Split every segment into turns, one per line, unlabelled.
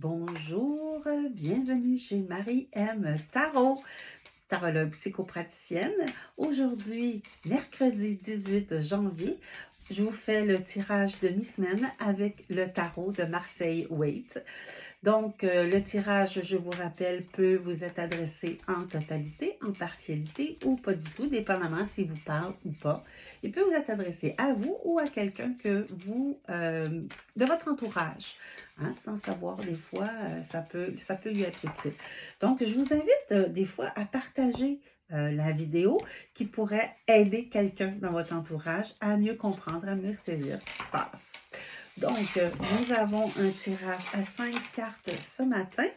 Bonjour, bienvenue chez Marie-M Tarot, tarologue psychopraticienne. Aujourd'hui, mercredi 18 janvier, je vous fais le tirage de mi-semaine avec le tarot de Marseille Waite. Donc, le tirage, je vous rappelle, peut vous être adressé en totalité, en partialité ou pas du tout, dépendamment s'il vous parle ou pas. Il peut vous être adressé à vous ou à quelqu'un que vous, de votre entourage. Hein, sans savoir, des fois, ça peut lui être utile. Donc, je vous invite des fois à partager la vidéo qui pourrait aider quelqu'un dans votre entourage à mieux comprendre, à mieux saisir ce qui se passe. Donc, nous avons un tirage à 5 cartes ce matin.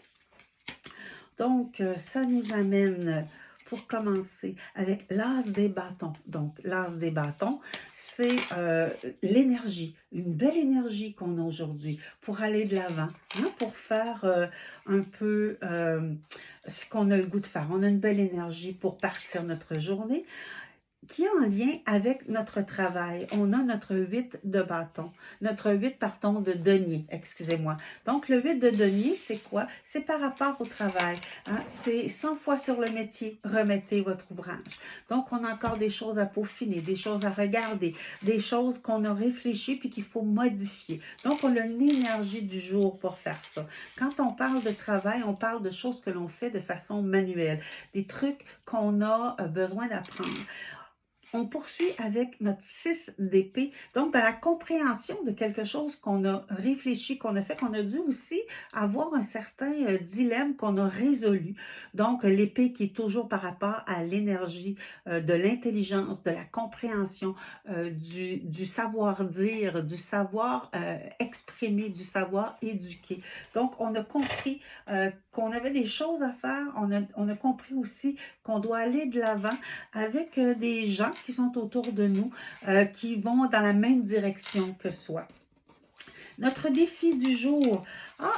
Donc, ça nous amène, pour commencer, avec l'as des bâtons. Donc, l'as des bâtons, c'est l'énergie, une belle énergie qu'on a aujourd'hui pour aller de l'avant, hein, pour faire un peu ce qu'on a le goût de faire. On a une belle énergie pour partir notre journée, qui est en lien avec notre travail. On a notre 8 de bâton, notre 8, pardon, de denier, excusez-moi. Donc, le 8 de denier, c'est quoi? C'est par rapport au travail. Hein? C'est 100 fois sur le métier, remettez votre ouvrage. Donc, on a encore des choses à peaufiner, des choses à regarder, des choses qu'on a réfléchi puis qu'il faut modifier. Donc, on a une énergie du jour pour faire ça. Quand on parle de travail, on parle de choses que l'on fait de façon manuelle, des trucs qu'on a besoin d'apprendre. On poursuit avec notre 6 d'épée, donc dans la compréhension de quelque chose qu'on a réfléchi, qu'on a fait, qu'on a dû aussi avoir un certain dilemme qu'on a résolu. Donc, l'épée qui est toujours par rapport à l'énergie de l'intelligence, de la compréhension, du savoir-dire, du savoir exprimer, du savoir éduquer. Donc, on a compris qu'on avait des choses à faire, on a compris aussi qu'on doit aller de l'avant avec des gens qui sont autour de nous, qui vont dans la même direction que soi. Notre défi du jour,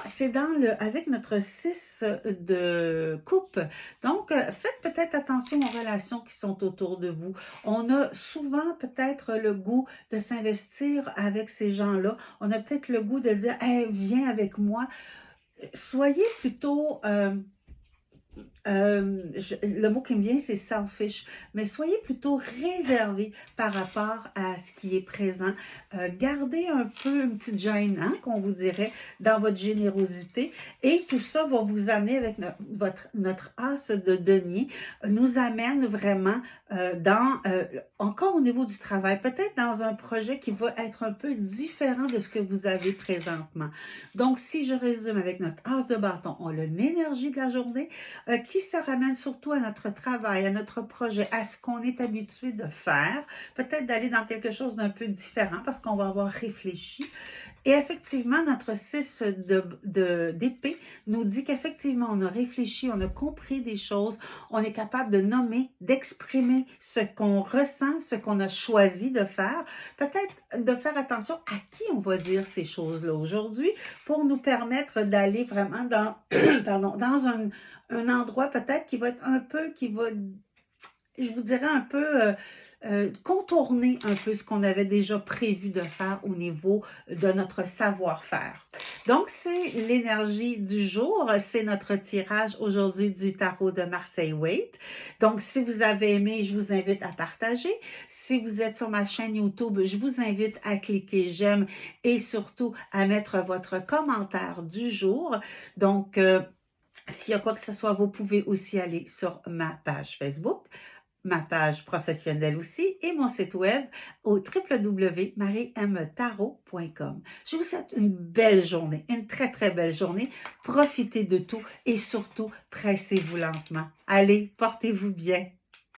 c'est avec notre 6 de coupe. Donc, faites peut-être attention aux relations qui sont autour de vous. On a souvent peut-être le goût de s'investir avec ces gens-là. On a peut-être le goût de dire, hey, viens avec moi. Soyez plutôt... le mot qui me vient, c'est selfish, mais soyez plutôt réservé par rapport à ce qui est présent. Gardez un peu une petite gêne, hein, qu'on vous dirait, dans votre générosité, et tout ça va vous amener avec notre as de denier, nous amène vraiment encore au niveau du travail, peut-être dans un projet qui va être un peu différent de ce que vous avez présentement. Donc, si je résume avec notre as de bâton, on a l'énergie de la journée, qui se ramène surtout à notre travail, à notre projet, à ce qu'on est habitué de faire, peut-être d'aller dans quelque chose d'un peu différent parce qu'on va avoir réfléchi. Et effectivement, notre 6 d'épée nous dit qu'effectivement, on a réfléchi, on a compris des choses, on est capable de nommer, d'exprimer ce qu'on ressent, ce qu'on a choisi de faire, peut-être de faire attention à qui on va dire ces choses-là aujourd'hui pour nous permettre d'aller vraiment dans, dans un endroit peut-être qui va être un peu, je vous dirais un peu contourner un peu ce qu'on avait déjà prévu de faire au niveau de notre savoir-faire. Donc, c'est l'énergie du jour. C'est notre tirage aujourd'hui du tarot de Marseille Waite. Donc, si vous avez aimé, je vous invite à partager. Si vous êtes sur ma chaîne YouTube, je vous invite à cliquer j'aime et surtout à mettre votre commentaire du jour. Donc, s'il y a quoi que ce soit, vous pouvez aussi aller sur ma page Facebook, ma page professionnelle aussi et mon site web au www.mariemtarot.com. Je vous souhaite une belle journée, une très très belle journée. Profitez de tout et surtout, pressez-vous lentement. Allez, portez-vous bien.